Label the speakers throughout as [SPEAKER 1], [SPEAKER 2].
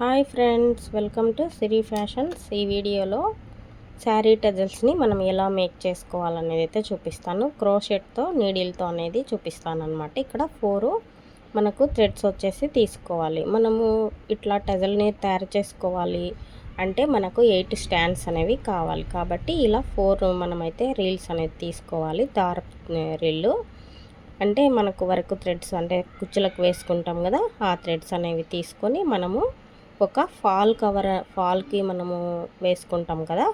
[SPEAKER 1] Hi friends, welcome to Siri fashions. ఈ వీడియోలో శారీ టజల్స్ని మనం ఎలా మేక్ చేసుకోవాలనేది అయితే చూపిస్తాను. క్రోషెట్తో నీడిల్తో అనేది చూపిస్తాను అనమాట. ఇక్కడ 4 మనకు థ్రెడ్స్ వచ్చేసి తీసుకోవాలి. మనము ఇట్లా టజల్ని తయారు చేసుకోవాలి అంటే మనకు 8 స్టాండ్స్ అనేవి కావాలి. కాబట్టి ఇలా 4 మనమైతే రీల్స్ అనేది తీసుకోవాలి. రీళ్ళు అంటే మనకు వర్క్ థ్రెడ్స్ అంటే కుచ్చులకు వేసుకుంటాం కదా, ఆ థ్రెడ్స్ అనేవి తీసుకొని మనము ఒక ఫాల్కి మనము వేసుకుంటాం కదా,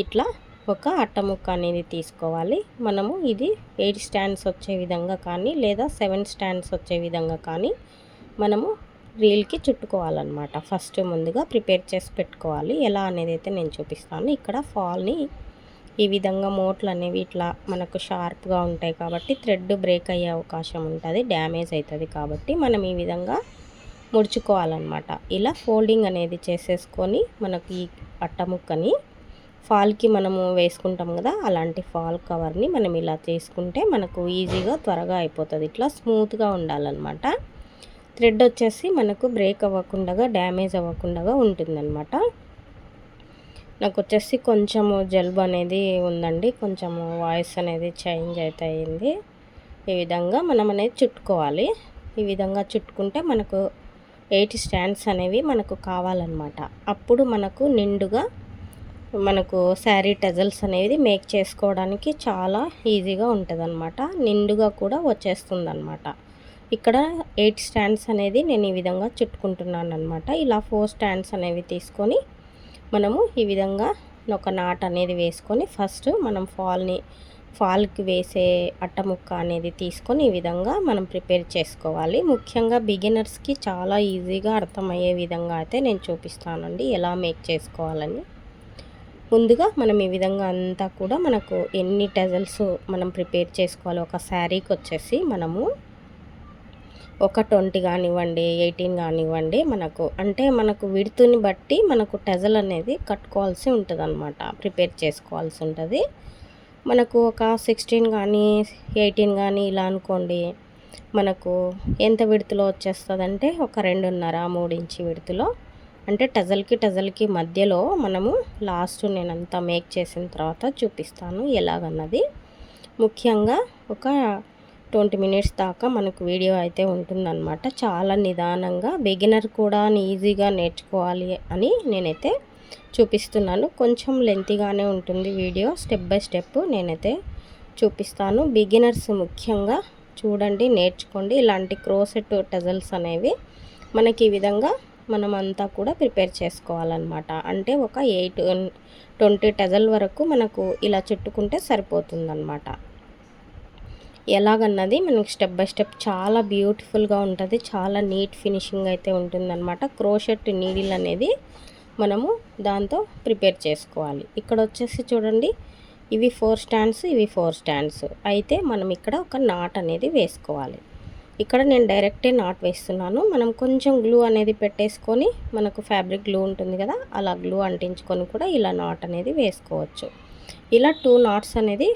[SPEAKER 1] ఇట్లా ఒక అట్టముక్క అనేది తీసుకోవాలి. మనము ఇది 8 స్టాండ్స్ వచ్చే విధంగా కానీ లేదా 7 స్టాండ్స్ వచ్చే విధంగా కానీ మనము రీల్కి చుట్టుకోవాలన్నమాట. ఫస్ట్ ముందుగా ప్రిపేర్ చేసి పెట్టుకోవాలి. ఎలా అనేది అయితే నేను చూపిస్తాను. ఇక్కడ ఫాల్ని ఈ విధంగా మోట్లు అనేవి ఇట్లా మనకు షార్ప్గా ఉంటాయి కాబట్టి థ్రెడ్ బ్రేక్ అయ్యే అవకాశం ఉంటుంది, డ్యామేజ్ అవుతుంది. కాబట్టి మనం ఈ విధంగా ముడుచుకోవాలన్నమాట. ఇలా ఫోల్డింగ్ అనేది చేసేసుకొని మనకి ఈ అట్టముక్కని ఫాల్కి మనము వేసుకుంటాం కదా, అలాంటి ఫాల్ కవర్ని మనం ఇలా తీసుకుంటే మనకు ఈజీగా త్వరగా అయిపోతుంది. ఇట్లా స్మూత్గా ఉండాలన్నమాట. థ్రెడ్ వచ్చేసి మనకు బ్రేక్ అవ్వకుండా డ్యామేజ్ అవ్వకుండా ఉంటుందన్నమాట. నాకు వచ్చేసి కొంచెము జలుబు అనేది ఉందండి, కొంచెము వాయిస్ అనేది చేంజ్ అయితే అయింది. ఈ విధంగా మనం అనేది చుట్టుకోవాలి. ఈ విధంగా చుట్టుకుంటే మనకు 8 స్టాండ్స్ అనేవి మనకు కావాలన్నమాట. అప్పుడు మనకు నిండుగా మనకు శారీ టజల్స్ అనేది మేక్ చేసుకోవడానికి చాలా ఈజీగా ఉంటుందన్నమాట. నిండుగా కూడా వచ్చేస్తుందన్నమాట. ఇక్కడ 8 స్టాండ్స్ అనేది నేను ఈ విధంగా చుట్టుకుంటున్నాను అనమాట. ఇలా 4 స్టాండ్స్ అనేవి తీసుకొని మనము ఈ విధంగా ఒక నాట్ అనేది వేసుకొని ఫస్ట్ మనం ఫాల్కి వేసే అట్టముక్క అనేది తీసుకొని ఈ విధంగా మనం ప్రిపేర్ చేసుకోవాలి. ముఖ్యంగా బిగినర్స్కి చాలా ఈజీగా అర్థమయ్యే విధంగా అయితే నేను చూపిస్తానండి ఎలా మేక్ చేసుకోవాలని. ముందుగా మనం ఈ విధంగా అంతా కూడా మనకు ఎన్ని టజల్స్ మనం ప్రిపేర్ చేసుకోవాలి. ఒక శారీకి వచ్చేసి మనము ఒక 20 కానివ్వండి, 18 కానివ్వండి, మనకు విడుతుని బట్టి మనకు టజల్ అనేది కట్టుకోవాల్సి ఉంటుంది అనమాట, ప్రిపేర్ చేసుకోవాల్సి ఉంటుంది. మనకు ఒక 16 కానీ 18 కానీ ఇలా అనుకోండి, మనకు ఎంత విడుతులో వచ్చేస్తుందంటే ఒక 2.5-3 ఇంచు విడుతులో, అంటే టజల్కి మధ్యలో మనము లాస్ట్ నేనంతా మేక్ చేసిన తర్వాత చూపిస్తాను ఎలాగన్నది. ముఖ్యంగా ఒక 20 మినిట్స్ దాకా మనకు వీడియో అయితే ఉంటుందన్నమాట. చాలా నిదానంగా బిగినర్ కూడా ఈజీగా నేర్చుకోవాలి అని నేనైతే చూపిస్తున్నాను. కొంచెం లెంతీగానే ఉంటుంది వీడియో, స్టెప్ బై స్టెప్ నేనైతే చూపిస్తాను. బిగినర్స్ ముఖ్యంగా చూడండి, నేర్చుకోండి. ఇలాంటి క్రోసెట్ టజల్స్ అనేవి మనకి ఈ విధంగా మనమంతా కూడా ప్రిపేర్ చేసుకోవాలన్నమాట. అంటే ఒక 20 టజల్ వరకు మనకు ఇలా చుట్టుకుంటే సరిపోతుందన్నమాట. ఎలాగన్నది మనకి స్టెప్ బై స్టెప్ చాలా బ్యూటిఫుల్గా ఉంటుంది, చాలా నీట్ ఫినిషింగ్ అయితే ఉంటుందన్నమాట. క్రోషెట్ నీడిల్ అనేది మనము దాంతో ప్రిపేర్ చేసుకోవాలి. ఇక్కడ వచ్చేసి చూడండి, ఇవి 4 స్టాండ్స్, ఇవి 4 స్టాండ్స్. అయితే మనం ఇక్కడ ఒక నాట్ అనేది వేసుకోవాలి. ఇక్కడ నేను డైరెక్టే నాట్ వేస్తున్నాను. మనం కొంచెం గ్లూ అనేది పెట్టేసుకొని, మనకు ఫ్యాబ్రిక్ గ్లూ ఉంటుంది కదా, అలా గ్లూ అంటించుకొని కూడా ఇలా నాట్ అనేది వేసుకోవచ్చు. ఇలా 2 నాట్స్ అనేది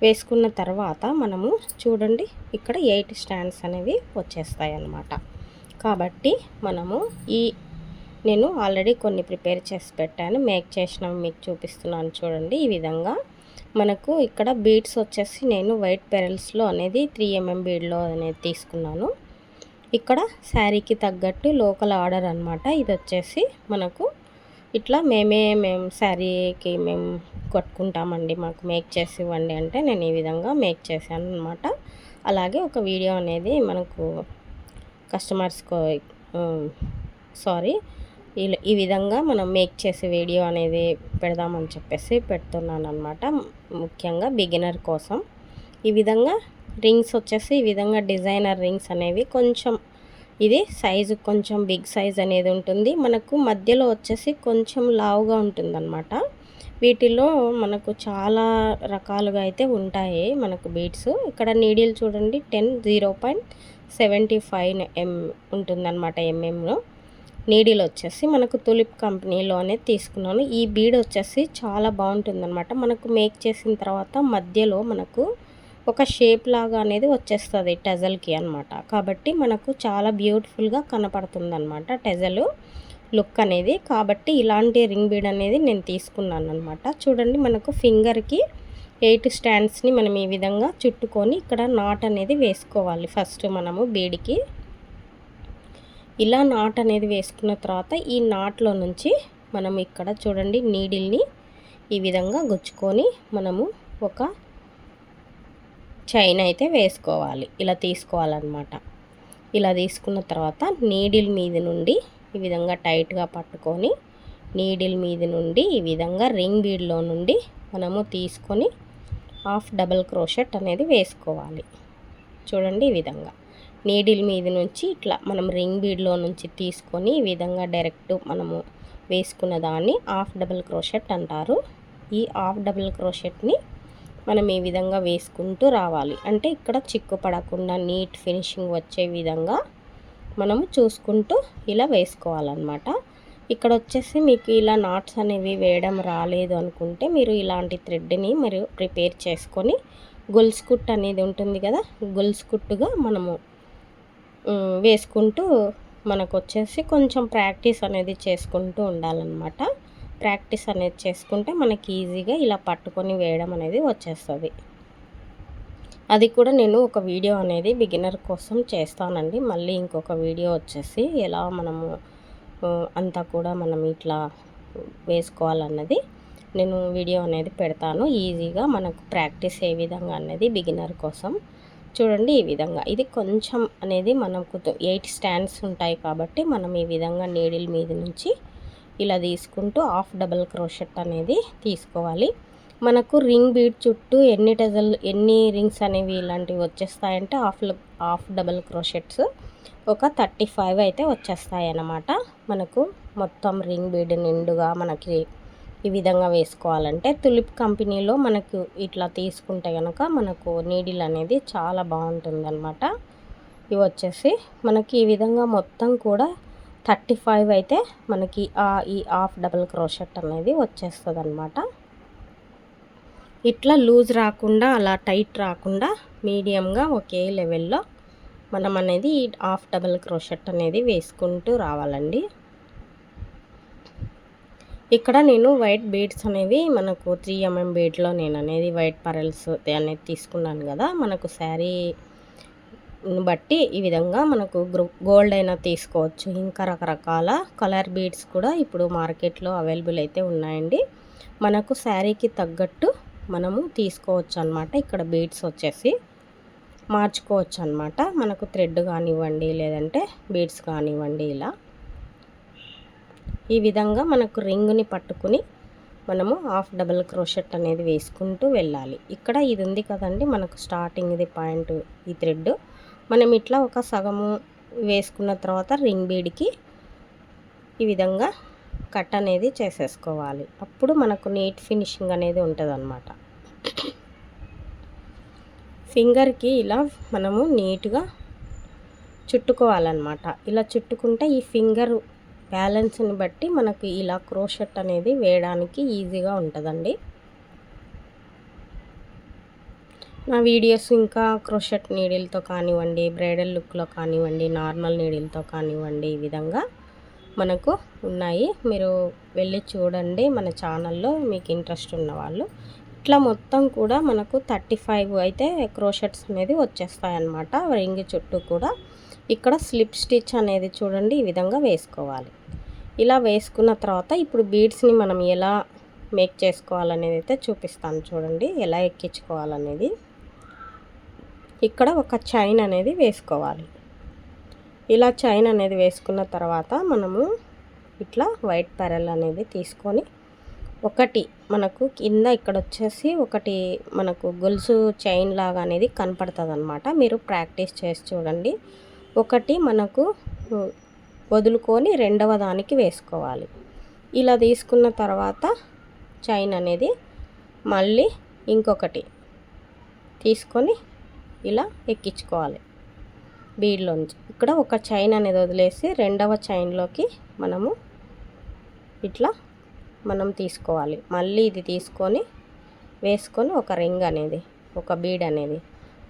[SPEAKER 1] వేసుకున్న తర్వాత మనము చూడండి ఇక్కడ 8 స్టాండ్స్ అనేవి వచ్చేస్తాయి అన్నమాట. కాబట్టి మనము నేను ఆల్రెడీ కొన్ని ప్రిపేర్ చేసి పెట్టాను, మేక్ చేసినవి మీకు చూపిస్తున్నాను చూడండి. ఈ విధంగా మనకు ఇక్కడ బీడ్స్ వచ్చేసి నేను వైట్ పెరల్స్లో అనేది 3mm బీడ్లో అనేది తీసుకున్నాను. ఇక్కడ శారీకి తగ్గట్టు లోకల్ ఆర్డర్ అనమాట. ఇది వచ్చేసి మనకు ఇట్లా మేము శారీకి మేము కట్టుకుంటామండి, మాకు మేక్ చేసి ఇవ్వండి అంటే నేను ఈ విధంగా మేక్ చేశాను అనమాట. అలాగే ఒక వీడియో అనేది మనకు కస్టమర్స్కు ఈ విధంగా మనం మేక్ చేసే వీడియో అనేది పెడదామని చెప్పేసి పెడుతున్నాను అనమాట. ముఖ్యంగా బిగినర్ కోసం ఈ విధంగా రింగ్స్ వచ్చేసి ఈ విధంగా డిజైనర్ రింగ్స్ అనేవి కొంచెం ఇది సైజు కొంచెం బిగ్ సైజ్ అనేది ఉంటుంది. మనకు మధ్యలో వచ్చేసి కొంచెం లావుగా ఉంటుందన్నమాట. వీటిల్లో మనకు చాలా రకాలుగా అయితే ఉంటాయి మనకు బీడ్స్. ఇక్కడ నీడిల్ చూడండి 0.75 ఉంటుందన్నమాట ఎంఎంలో. నీడిల్ వచ్చేసి మనకు తులిప్ కంపెనీలోనే తీసుకున్నాను. ఈ బీడ్ వచ్చేసి చాలా బాగుంటుందన్నమాట. మనకు మేక్ చేసిన తర్వాత మధ్యలో మనకు ఒక షేప్ లాగా అనేది వచ్చేస్తుంది టెజల్కి అనమాట. కాబట్టి మనకు చాలా బ్యూటిఫుల్గా కనపడుతుంది అనమాట టెజలు లుక్ అనేది. కాబట్టి ఇలాంటి రింగ్ బీడ్ అనేది నేను తీసుకున్నాను అనమాట. చూడండి, మనకు ఫింగర్కి 8 స్టాండ్స్ని మనం ఈ విధంగా చుట్టుకొని ఇక్కడ నాట్ అనేది వేసుకోవాలి. ఫస్ట్ మనము బీడ్కి ఇలా నాట్ అనేది వేసుకున్న తర్వాత ఈ నాట్లో నుంచి మనం ఇక్కడ చూడండి నీడిల్ని ఈ విధంగా గుచ్చుకొని మనము ఒక చైన్ అయితే వేసుకోవాలి. ఇలా తీసుకోవాలన్నమాట. ఇలా తీసుకున్న తర్వాత నీడిల్ మీద నుండి ఈ విధంగా టైట్గా పట్టుకొని నీడిల్ మీద నుండి ఈ విధంగా రింగ్ బీడ్లో నుండి మనము తీసుకొని హాఫ్ డబుల్ క్రోషెట్ అనేది వేసుకోవాలి. చూడండి, ఈ విధంగా నీడిల్ మీద నుంచి ఇట్లా మనం రింగ్ బీడ్లో నుంచి తీసుకొని ఈ విధంగా డైరెక్ట్ మనము వేసుకున్న దాన్ని హాఫ్ డబుల్ క్రోషెట్ అంటారు. ఈ హాఫ్ డబుల్ క్రోషెట్ని మనం ఈ విధంగా వేసుకుంటూ రావాలి. అంటే ఇక్కడ చిక్కు పడకుండా నీట్ ఫినిషింగ్ వచ్చే విధంగా మనము చూసుకుంటూ ఇలా వేసుకోవాలన్నమాట. ఇక్కడ వచ్చేసి మీకు ఇలా నాట్స్ అనేవి వేయడం రాలేదు అనుకుంటే మీరు ఇలాంటి థ్రెడ్ని మీరు ప్రిపేర్ చేసుకొని గొలుసు కుట్టు అనేది ఉంటుంది కదా, గొలుసు కుట్టుగా మనము వేసుకుంటూ మనకు వచ్చేసి కొంచెం ప్రాక్టీస్ అనేది చేసుకుంటూ ఉండాలన్నమాట. ప్రాక్టీస్ అనేది చేసుకుంటే మనకి ఈజీగా ఇలా పట్టుకొని వేయడం అనేది వచ్చేస్తుంది. అది కూడా నేను ఒక వీడియో అనేది బిగినర్ కోసం చేస్తానండి. మళ్ళీ ఇంకొక వీడియో వచ్చేసి ఎలా మనము అంతా కూడా మనం ఇట్లా వేసుకోవాలన్నది నేను వీడియో అనేది పెడతాను. ఈజీగా మనకు ప్రాక్టీస్ ఏ విధంగా అనేది బిగినర్ కోసం. చూడండి, ఈ విధంగా ఇది కొంచెం అనేది మనకు 8 స్టాండ్స్ ఉంటాయి కాబట్టి మనం ఈ విధంగా నీడిల్ మీద నుంచి ఇలా తీసుకుంటూ హాఫ్ డబుల్ క్రోషెట్ అనేది తీసుకోవాలి. మనకు రింగ్ బీడ్ చుట్టూ ఎన్ని రింగ్స్ అనేవి ఇలాంటివి వచ్చేస్తాయంటే హాఫ్ డబుల్ క్రోషెట్స్ ఒక 35 అయితే వచ్చేస్తాయి అన్నమాట. మనకు మొత్తం రింగ్ బీడ్ నిండుగా మనకి ఈ విధంగా వేసుకోవాలంటే తులిప్ కంపెనీలో మనకు ఇట్లా తీసుకుంటే కనుక మనకు నీడిల్ అనేది చాలా బాగుంటుంది అన్నమాట. ఇవి వచ్చేసి మనకి ఈ విధంగా మొత్తం కూడా 35 అయితే మనకి ఈ హాఫ్ డబుల్ క్రోషెట్ అనేది వచ్చేస్తుంది అన్నమాట. ఇట్లా లూజ్ రాకుండా అలా టైట్ రాకుండా మీడియంగా ఒకే లెవెల్లో మనం అనేది ఈ హాఫ్ డబుల్ క్రోషెట్ అనేది వేసుకుంటూ రావాలండి. ఇక్కడ నేను వైట్ బీడ్స్ అనేవి మనకు 3 mm బీడ్లో నేను అనేది వైట్ పరల్స్ అనేది తీసుకున్నాను కదా. మనకు శారీని బట్టి ఈ విధంగా మనకు గోల్డ్ అయినా తీసుకోవచ్చు. ఇంకా రకరకాల కలర్ బీడ్స్ కూడా ఇప్పుడు మార్కెట్లో అవైలబుల్ అయితే ఉన్నాయండి. మనకు శారీకి తగ్గట్టు మనము తీసుకోవచ్చు అన్నమాట. ఇక్కడ బీడ్స్ వచ్చేసి మార్చుకోవచ్చు అన్నమాట. మనకు థ్రెడ్ కానివ్వండి లేదంటే బీడ్స్ కానివ్వండి. ఇలా ఈ విధంగా మనకు రింగ్ని పట్టుకుని మనము హాఫ్ డబుల్ క్రోషెట్ అనేది వేసుకుంటూ వెళ్ళాలి. ఇక్కడ ఇది ఉంది కదండి మనకు స్టార్టింగ్ ఇది పాయింట్, ఈ థ్రెడ్ మనం ఇట్లా ఒక సగము వేసుకున్న తర్వాత రింగ్ బీడ్కి ఈ విధంగా కట్ అనేది చేసేసుకోవాలి. అప్పుడు మనకు నీట్ ఫినిషింగ్ అనేది ఉంటుంది అన్నమాట. ఫింగర్కి ఇలా మనము నీట్గా చుట్టుకోవాలన్నమాట. ఇలా చుట్టుకుంటే ఈ ఫింగర్ బ్యాలెన్స్ని బట్టి మనకు ఇలా క్రోషెట్ అనేది వేయడానికి ఈజీగా ఉంటుందండి. నా వీడియోస్ ఇంకా క్రోషెట్ నీడిల్తో కానివ్వండి, బ్రైడల్ లుక్లో కానివ్వండి, నార్మల్ నీడిల్తో కానివ్వండి, ఈ విధంగా మనకు ఉన్నాయి. మీరు వెళ్ళి చూడండి మన ఛానల్లో, మీకు ఇంట్రెస్ట్ ఉన్నవాళ్ళు. ఇట్లా మొత్తం కూడా మనకు 35 అయితే క్రోషెట్స్ అనేది వచ్చేస్తాయి అన్నమాట. రింగ్ చుట్టూ కూడా ఇక్కడ స్లిప్ స్టిచ్ అనేది చూడండి ఈ విధంగా వేసుకోవాలి. ఇలా వేసుకున్న తర్వాత ఇప్పుడు బీడ్స్ని మనం ఎలా మేక్ చేసుకోవాలనేది అయితే చూపిస్తాను. చూడండి ఎలా ఎక్కించుకోవాలనేది. ఇక్కడ ఒక చైన్ అనేది వేసుకోవాలి. ఇలా చైన్ అనేది వేసుకున్న తర్వాత మనము ఇట్లా వైట్ పెరల్ అనేది తీసుకొని ఒకటి మనకు కింద ఇక్కడ వచ్చేసి ఒకటి మనకు గొలుసు చైన్ లాగా అనేది కనపడుతుంది అన్నమాట. మీరు ప్రాక్టీస్ చేసి చూడండి. ఒకటి మనకు వదులుకొని రెండవ దానికి వేసుకోవాలి. ఇలా తీసుకున్న తర్వాత చైన్ అనేది మళ్ళీ ఇంకొకటి తీసుకొని ఇలా ఎక్కించుకోవాలి బీడ్లోంచి. ఇక్కడ ఒక చైన్ అనేది వదిలేసి రెండవ చైన్లోకి మనము ఇట్లా మనం తీసుకోవాలి. మళ్ళీ ఇది తీసుకొని వేసుకొని ఒక రింగ్ అనేది, ఒక బీడ్ అనేది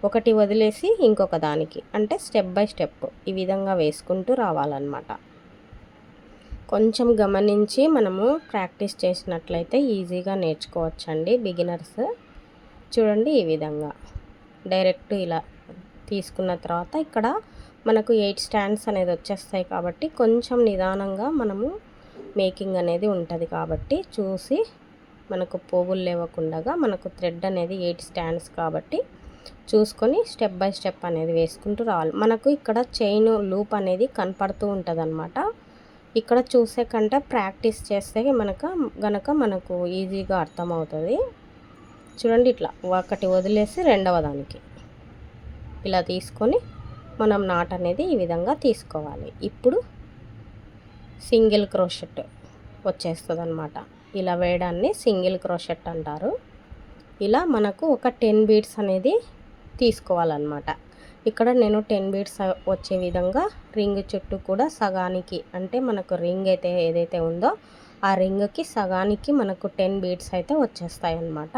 [SPEAKER 1] ఒకటి వదిలేసి ఇంకొక దానికి, అంటే స్టెప్ బై స్టెప్ ఈ విధంగా వేసుకుంటూ రావాలన్నమాట. కొంచెం గమనించి మనము ప్రాక్టీస్ చేసినట్లయితే ఈజీగా నేర్చుకోవచ్చండి బిగినర్స్. చూడండి ఈ విధంగా డైరెక్ట్ ఇలా తీసుకున్న తర్వాత ఇక్కడ మనకు 8 స్టాండ్స్ అనేది వచ్చేస్తాయి కాబట్టి కొంచెం నిదానంగా మనము మేకింగ్ అనేది ఉంటుంది కాబట్టి చూసి మనకు పోగులు లేవకుండా మనకు థ్రెడ్ అనేది 8 స్టాండ్స్ కాబట్టి చూసుకొని స్టెప్ బై స్టెప్ అనేది వేసుకుంటూ రావాలి. మనకు ఇక్కడ చైన్ లూప్ అనేది కనపడుతూ ఉంటుందన్నమాట. ఇక్కడ చూసే కంటే ప్రాక్టీస్ చేస్తే గనక మనకు ఈజీగా అర్థమవుతుంది. చూడండి ఇట్లా ఒకటి వదిలేసి రెండవ దానికి ఇలా తీసుకొని మనం నాట్ అనేది ఈ విధంగా తీసుకోవాలి. ఇప్పుడు సింగిల్ క్రోషెట్ వచ్చేస్తుంది అన్నమాట. ఇలా వేయడాన్ని సింగిల్ క్రోషెట్ అంటారు. ఇలా మనకు ఒక 10 బీడ్స్ అనేది తీసుకోవాలన్నమాట. ఇక్కడ నేను 10 బీడ్స్ వచ్చే విధంగా రింగ్ చుట్టూ కూడా సగానికి, అంటే మనకు రింగ్ అయితే ఏదైతే ఉందో ఆ రింగ్కి సగానికి మనకు 10 బీడ్స్ అయితే వచ్చేస్తాయి అన్నమాట.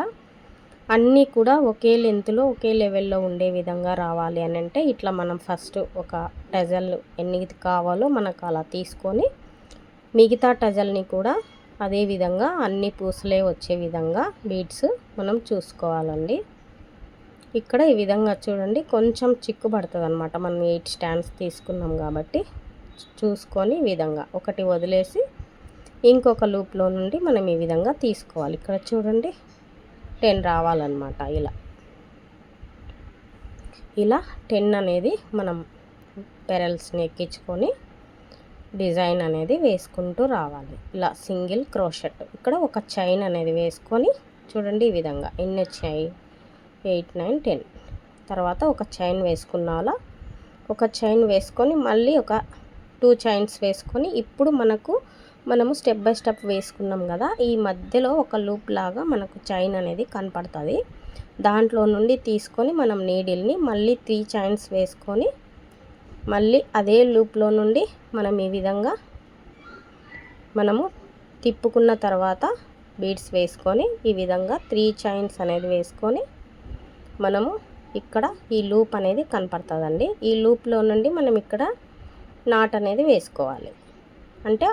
[SPEAKER 1] అన్నీ కూడా ఒకే లెంత్లో ఒకే లెవెల్లో ఉండే విధంగా రావాలి అని అంటే ఇట్లా మనం ఫస్ట్ ఒక టజల్ ఎన్ని కావాలో మనకు అలా తీసుకొని మిగతా టజల్ని కూడా అదే విధంగా అన్ని పూసలే వచ్చే విధంగా బీడ్స్ మనం చూసుకోవాలండి. ఇక్కడ ఈ విధంగా చూడండి కొంచెం చిక్కు పడుతుంది అనమాట. మనం 8 స్టాండ్స్ తీసుకున్నాం కాబట్టి చూసుకొని ఈ విధంగా ఒకటి వదిలేసి ఇంకొక లూప్లో నుండి మనం ఈ విధంగా తీసుకోవాలి. ఇక్కడ చూడండి 10 రావాలన్నమాట. ఇలా 10 అనేది మనం పెరల్స్ని ఎక్కించుకొని డిజైన్ అనేది వేసుకుంటూ రావాలి. ఇలా సింగిల్ క్రోషెట్ ఇక్కడ ఒక చైన్ అనేది వేసుకొని చూడండి ఈ విధంగా ఎన్ని వచ్చాయి 8 9 10. తర్వాత ఒక చైన్ వేసుకున్నాలా, ఒక చైన్ వేసుకొని మళ్ళీ ఒక 2 చైన్స్ వేసుకొని ఇప్పుడు మనము స్టెప్ బై స్టెప్ వేసుకున్నాం కదా, ఈ మధ్యలో ఒక లూప్ లాగా మనకు చైన్ అనేది కనపడుతుంది. దాంట్లో నుండి తీసుకొని మనం నీడిల్ని మళ్ళీ 3 చైన్స్ వేసుకొని మళ్ళీ అదే లూప్లో నుండి మనం ఈ విధంగా మనము తిప్పుకున్న తర్వాత బీడ్స్ వేసుకొని ఈ విధంగా 3 చైన్స్ అనేది వేసుకొని మనము ఇక్కడ ఈ లూప్ అనేది కనపడుతుందండి. ఈ లూప్లో నుండి మనం ఇక్కడ నాట్ అనేది వేసుకోవాలి. అంటే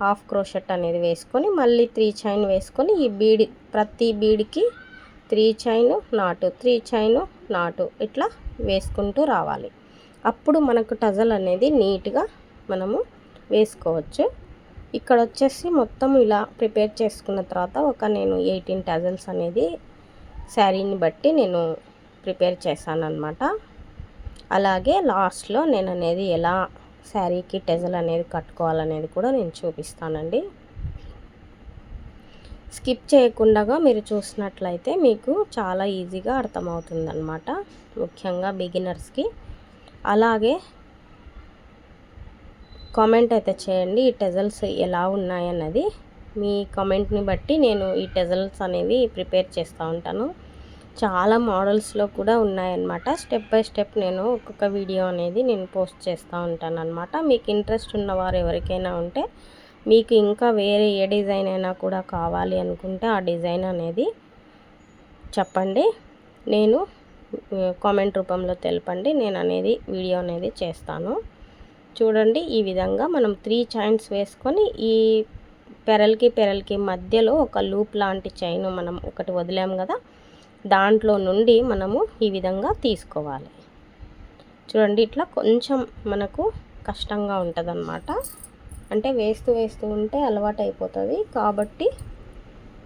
[SPEAKER 1] హాఫ్ క్రోషెట్ అనేది వేసుకొని మళ్ళీ 3 చైన్ వేసుకొని ఈ ప్రతి బీడ్కి 3 చైన్ నాటు 3 చైన్ నాటు ఇట్లా వేసుకుంటూ రావాలి. అప్పుడు మనకు టజల్ అనేది నీట్గా మనము వేసుకోవచ్చు. ఇక్కడ వచ్చేసి మొత్తం ఇలా ప్రిపేర్ చేసుకున్న తర్వాత నేను 18 టజల్స్ అనేది శారీని బట్టి నేను ప్రిపేర్ చేశాను అన్నమాట. అలాగే లాస్ట్లో నేను అనేది ఎలా శారీకి టజల్ అనేది కట్టుకోవాలనేది కూడా నేను చూపిస్తానండి. స్కిప్ చేయకుండా మీరు చూసినట్లయితే మీకు చాలా ఈజీగా అర్థమవుతుందన్నమాట, ముఖ్యంగా బిగినర్స్కి. అలాగే కామెంట్ అయితే చేయండి ఈ టజల్స్ ఎలా ఉన్నాయన్నది. మీ కామెంట్ని బట్టి నేను ఈ టజల్స్ అనేవి ప్రిపేర్ చేస్తూ ఉంటాను. చాలా మోడల్స్లో కూడా ఉన్నాయన్నమాట. స్టెప్ బై స్టెప్ నేను ఒక్కొక్క వీడియో అనేది నేను పోస్ట్ చేస్తూ ఉంటాను అన్నమాట. మీకు ఇంట్రెస్ట్ ఉన్నవారు ఎవరికైనా ఉంటే మీకు ఇంకా వేరే ఏ డిజైన్ అయినా కూడా కావాలి అనుకుంటే ఆ డిజైన్ అనేది చెప్పండి, నేను కామెంట్ రూపంలో తెలపండి, నేను అనేది వీడియో అనేది చేస్తాను. చూడండి ఈ విధంగా మనం 3 చైన్స్ వేసుకొని ఈ పెరల్కి మధ్యలో ఒక లూప్ లాంటి చైన్ మనం ఒకటి వదిలాం కదా, దాంట్లో నుండి మనము ఈ విధంగా తీసుకోవాలి. చూడండి ఇట్లా కొంచెం మనకు కష్టంగా ఉంటుందన్నమాట. అంటే వేస్తూ ఉంటే అలవాటు అయిపోతుంది కాబట్టి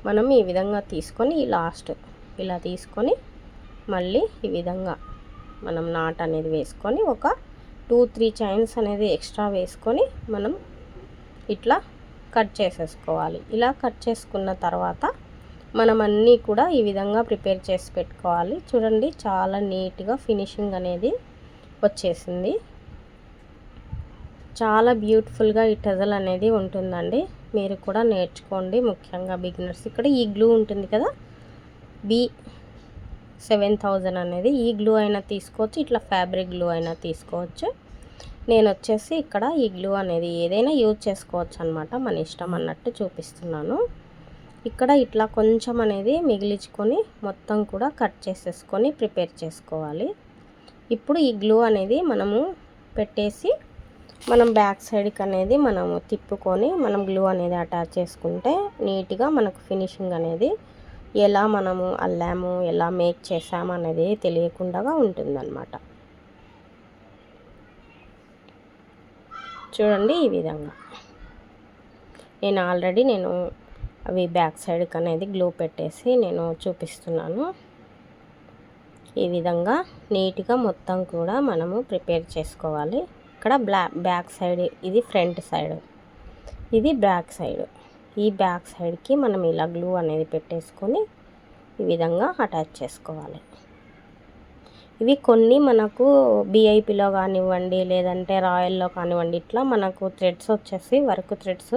[SPEAKER 1] మనం ఈ విధంగా తీసుకొని లాస్ట్ ఇలా తీసుకొని మళ్ళీ ఈ విధంగా మనం నాట్ అనేది వేసుకొని ఒక 2-3 చైన్స్ అనేది ఎక్స్ట్రా వేసుకొని మనం ఇట్లా కట్ చేసేసుకోవాలి. ఇలా కట్ చేసుకున్న తర్వాత మనం అన్నీ కూడా ఈ విధంగా ప్రిపేర్ చేసి పెట్టుకోవాలి. చూడండి చాలా నీట్గా ఫినిషింగ్ అనేది వచ్చేసింది. చాలా బ్యూటిఫుల్గా ఈ టజల్ అనేది ఉంటుందండి. మీరు కూడా నేర్చుకోండి, ముఖ్యంగా బిగినర్స్. ఇక్కడ ఈ గ్లూ ఉంటుంది కదా, B7000 అనేది, ఈ గ్లూ అయినా తీసుకోవచ్చు, ఇట్లా ఫ్యాబ్రిక్ గ్లూ అయినా తీసుకోవచ్చు. నేను వచ్చేసి ఇక్కడ ఈ గ్లూ అనేది ఏదైనా యూజ్ చేసుకోవచ్చు అనమాట, మన ఇష్టం అన్నట్టు చూపిస్తున్నాను. ఇక్కడ ఇట్లా కొంచెం అనేది మిగిలించుకొని మొత్తం కూడా కట్ చేసేసుకొని ప్రిపేర్ చేసుకోవాలి. ఇప్పుడు ఈ గ్లూ అనేది మనము పెట్టేసి మనం బ్యాక్ సైడ్కి అనేది మనము తిప్పుకొని మనం గ్లూ అనేది అటాచ్ చేసుకుంటే నీట్గా మనకు ఫినిషింగ్ అనేది ఎలా మనము అల్లాము ఎలా మేక్ చేసాము అనేది తెలియకుండా ఉంటుందన్నమాట. చూడండి ఈ విధంగా నేను ఆల్రెడీ అవి బ్యాక్ సైడ్కి అనేది గ్లూ పెట్టేసి నేను చూపిస్తున్నాను. ఈ విధంగా నీట్గా మొత్తం కూడా మనము ప్రిపేర్ చేసుకోవాలి. ఇక్కడ బ్యాక్ సైడ్ ఇది ఫ్రంట్ సైడ్, ఇది బ్యాక్ సైడ్. ఈ బ్యాక్ సైడ్కి మనం ఇలా గ్లూ అనేది పెట్టేసుకొని ఈ విధంగా అటాచ్ చేసుకోవాలి. ఇవి కొన్ని మనకు బిఐపిలో కానివ్వండి లేదంటే రాయల్లో కానివ్వండి ఇట్లా మనకు థ్రెడ్స్ వచ్చేసి వర్క్ థ్రెడ్స్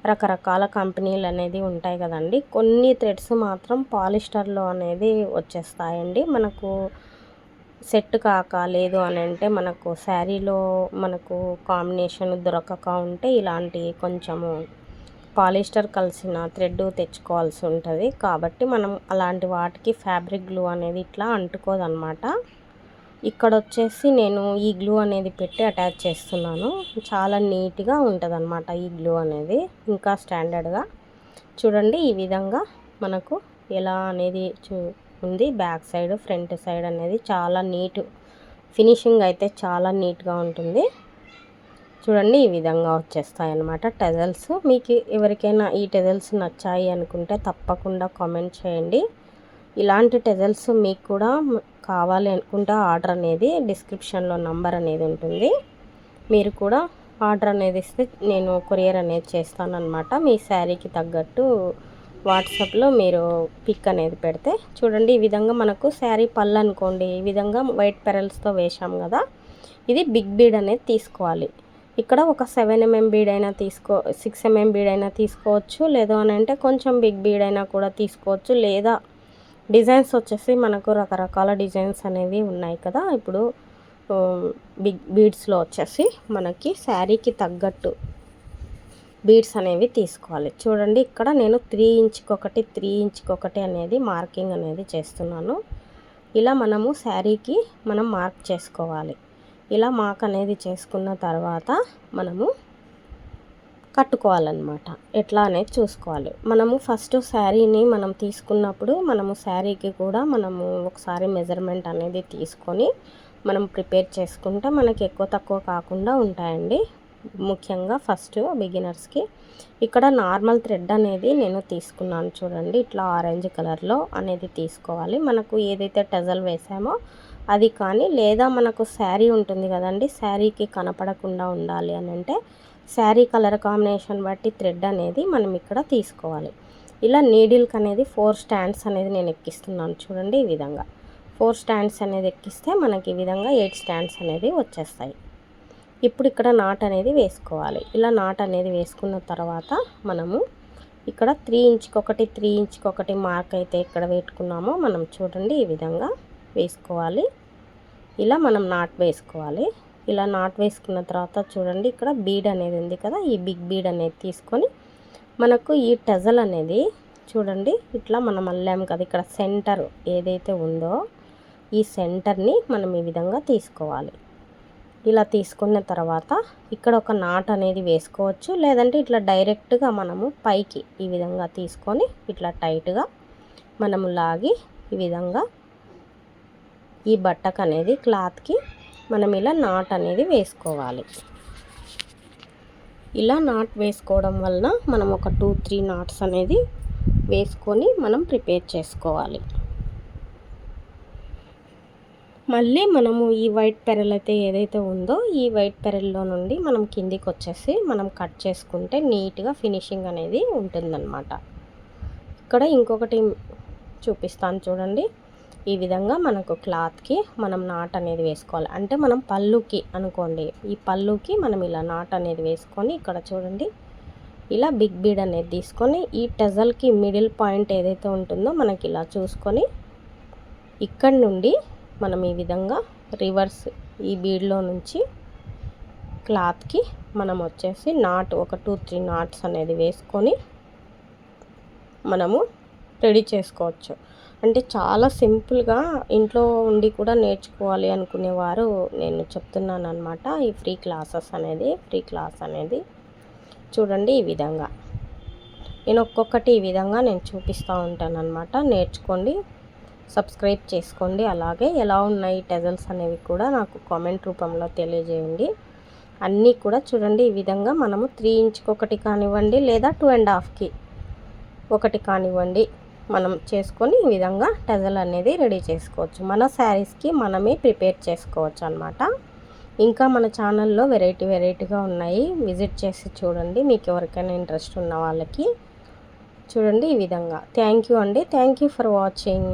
[SPEAKER 1] రకరకాల కంపెనీలు అనేది ఉంటాయి కదండి. కొన్ని థ్రెడ్స్ మాత్రం పాలిస్టర్లో అనేది వచ్చేస్తాయండి. మనకు సెట్ కాక లేదు అని అంటే మనకు శారీలో మనకు కాంబినేషన్ దొరకక ఉంటే ఇలాంటి కొంచెము పాలిస్టర్ కలిసిన థ్రెడ్ తెచ్చుకోవాల్సి ఉంటుంది. కాబట్టి మనం అలాంటి వాటికి ఫ్యాబ్రిక్ గ్లూ అనేది ఇట్లా అంటుకోదన్నమాట. ఇక్కడ వచ్చేసి నేను ఈ గ్లూ అనేది పెట్టి అటాచ్ చేస్తున్నాను. చాలా నీట్గా ఉంటుంది అన్నమాట ఈ గ్లూ అనేది, ఇంకా స్టాండర్డ్గా. చూడండి ఈ విధంగా మనకు ఎలా అనేది ఉంది. బ్యాక్ సైడ్ ఫ్రంట్ సైడ్ అనేది చాలా నీట్ ఫినిషింగ్ అయితే చాలా నీట్గా ఉంటుంది. చూడండి ఈ విధంగా వచ్చేస్తాయి అన్నమాట టెజల్స్. మీకు ఎవరికైనా ఈ టెజల్స్ నచ్చాయి అనుకుంటే తప్పకుండా కామెంట్ చేయండి. ఇలాంటి టెజల్స్ మీకు కూడా కావాలి అనుకుంటే ఆర్డర్ అనేది డిస్క్రిప్షన్లో నంబర్ అనేది ఉంటుంది. మీరు కూడా ఆర్డర్ అనేది ఇస్తే నేను కొరియర్ అనేది చేస్తానన్నమాట. మీ శారీకి తగ్గట్టు వాట్సాప్లో మీరు పిక్ అనేది పెడితే చూడండి ఈ విధంగా మనకు శారీ పళ్ళు అనుకోండి ఈ విధంగా వైట్ పెరల్స్తో వేసాం కదా. ఇది బిగ్ బీడ్ అనేది తీసుకోవాలి. ఇక్కడ ఒక 7 mm బీడ్ అయినా 6 mm బీడ్ అయినా తీసుకోవచ్చు. లేదు అని అంటే కొంచెం బిగ్ బీడ్ అయినా కూడా తీసుకోవచ్చు. లేదా డిజైన్స్ వచ్చేసి మనకు రకరకాల డిజైన్స్ అనేవి ఉన్నాయి కదా. ఇప్పుడు బిగ్ బీడ్స్లో వచ్చేసి మనకి శారీకి తగ్గట్టు బీడ్స్ అనేవి తీసుకోవాలి. చూడండి ఇక్కడ నేను 3 ఇంచ్కి ఒకటి 3 ఇంచ్కి ఒకటి అనేది మార్కింగ్ అనేది చేస్తున్నాను. ఇలా మనము శారీకి మనం మార్క్ చేసుకోవాలి. ఇలా మార్క్ అనేది చేసుకున్న తర్వాత మనము కట్టుకోవాలన్నమాట. ఎట్లా అనేది చూసుకోవాలి. మనము ఫస్ట్ శారీని మనం తీసుకున్నప్పుడు మనము శారీకి కూడా మనము ఒకసారి మెజర్మెంట్ అనేది తీసుకొని మనం ప్రిపేర్ చేసుకుంటే మనకి ఎక్కువ తక్కువ కాకుండా ఉంటాయండి. ముఖ్యంగా ఫస్ట్ బిగినర్స్కి. ఇక్కడ నార్మల్ థ్రెడ్ అనేది నేను తీసుకున్నాను. చూడండి ఇట్లా ఆరెంజ్ కలర్లో అనేది తీసుకోవాలి. మనకు ఏదైతే టజల్ వేసామో అది కానీ లేదా మనకు శారీ ఉంటుంది కదండి, శారీకి కనపడకుండా ఉండాలి అని అంటే శారీ కలర్ కాంబినేషన్ బట్టి థ్రెడ్ అనేది మనం ఇక్కడ తీసుకోవాలి. ఇలా నీడిల్కి అనేది 4 స్టాండ్స్ అనేది నేను ఎక్కిస్తున్నాను. చూడండి ఈ విధంగా 4 స్టాండ్స్ అనేది ఎక్కిస్తే మనకి ఈ విధంగా 8 స్టాండ్స్ అనేది వచ్చేస్తాయి. ఇప్పుడు ఇక్కడ నాట్ అనేది వేసుకోవాలి. ఇలా నాట్ అనేది వేసుకున్న తర్వాత మనము ఇక్కడ 3 ఇంచ్కి ఒకటి 3 ఇంచ్కి ఒకటి మార్క్ అయితే ఇక్కడ పెట్టుకున్నామో మనం చూడండి ఈ విధంగా వేసుకోవాలి. ఇలా మనం నాట్ వేసుకోవాలి. ఇలా నాట్ వేసుకున్న తర్వాత చూడండి ఇక్కడ బీడ్ అనేది ఉంది కదా, ఈ బిగ్ బీడ్ అనేది తీసుకొని మనకు ఈ టజల్ అనేది చూడండి ఇట్లా మనం అల్లాము కదా, ఇక్కడ సెంటర్ ఏదైతే ఉందో ఈ సెంటర్ని మనం ఈ విధంగా తీసుకోవాలి. ఇలా తీసుకున్న తర్వాత ఇక్కడ ఒక నాట్ అనేది వేసుకోవచ్చు. లేదంటే ఇట్లా డైరెక్ట్గా మనము పైకి ఈ విధంగా తీసుకొని ఇట్లా టైట్గా మనము లాగి ఈ విధంగా ఈ బట్టకు అనేది క్లాత్కి మనం ఇలా నాట్ అనేది వేసుకోవాలి. ఇలా నాట్ వేసుకోవడం వలన మనం ఒక 2-3 నాట్స్ అనేది వేసుకొని మనం ప్రిపేర్ చేసుకోవాలి. మళ్ళీ మనము ఈ వైట్ పెరల్ అయితే ఏదైతే ఉందో ఈ వైట్ పెరల్లో నుండి మనం కిందికి వచ్చేసి మనం కట్ చేసుకుంటే నీట్గా ఫినిషింగ్ అనేది ఉంటుందన్నమాట. ఇక్కడ ఇంకొకటి చూపిస్తాను చూడండి. ఈ విధంగా మనకు క్లాత్కి మనం నాట్ అనేది వేసుకోవాలి. అంటే మనం పళ్ళుకి అనుకోండి, ఈ పళ్ళుకి మనం ఇలా నాట్ అనేది వేసుకొని ఇక్కడ చూడండి ఇలా బిగ్ బీడ్ అనేది తీసుకొని ఈ టజల్కి మిడిల్ పాయింట్ ఏదైతే ఉంటుందో మనకి ఇలా చూసుకొని ఇక్కడ నుండి మనం ఈ విధంగా రివర్స్ ఈ బీడ్లో నుంచి క్లాత్కి మనం వచ్చేసి నాట్ ఒక 2-3 నాట్స్ అనేది వేసుకొని మనము రెడీ చేసుకోవచ్చు. అంటే చాలా సింపుల్గా ఇంట్లో ఉండి కూడా నేర్చుకోవాలి అనుకునేవారు నేను చెప్తున్నాను అనమాట. ఈ ఫ్రీ క్లాస్ అనేది చూడండి. ఈ విధంగా నేను ఒక్కొక్కటి ఈ విధంగా నేను చూపిస్తూ ఉంటాను అనమాట. నేర్చుకోండి, సబ్స్క్రైబ్ చేసుకోండి. అలాగే ఎలా ఉన్నాయి టెజల్స్ అనేవి కూడా నాకు కామెంట్ రూపంలో తెలియజేయండి. అన్నీ కూడా చూడండి ఈ విధంగా మనము 3 ఇంచ్కి ఒకటి కానివ్వండి, లేదా 2.5కి ఒకటి కానివ్వండి, మనం చేసుకొని ఈ విధంగా టెజల్ అనేది రెడీ చేసుకోవచ్చు. మన శారీస్కి మనమే ప్రిపేర్ చేసుకోవచ్చు అనమాట. ఇంకా మన ఛానల్లో వెరైటీగా ఉన్నాయి, విజిట్ చేసి చూడండి. మీకు ఎవరికైనా ఇంట్రెస్ట్ ఉన్న వాళ్ళకి చూడండి ఈ విధంగా. థ్యాంక్ యూ అండి. Thank you for watching.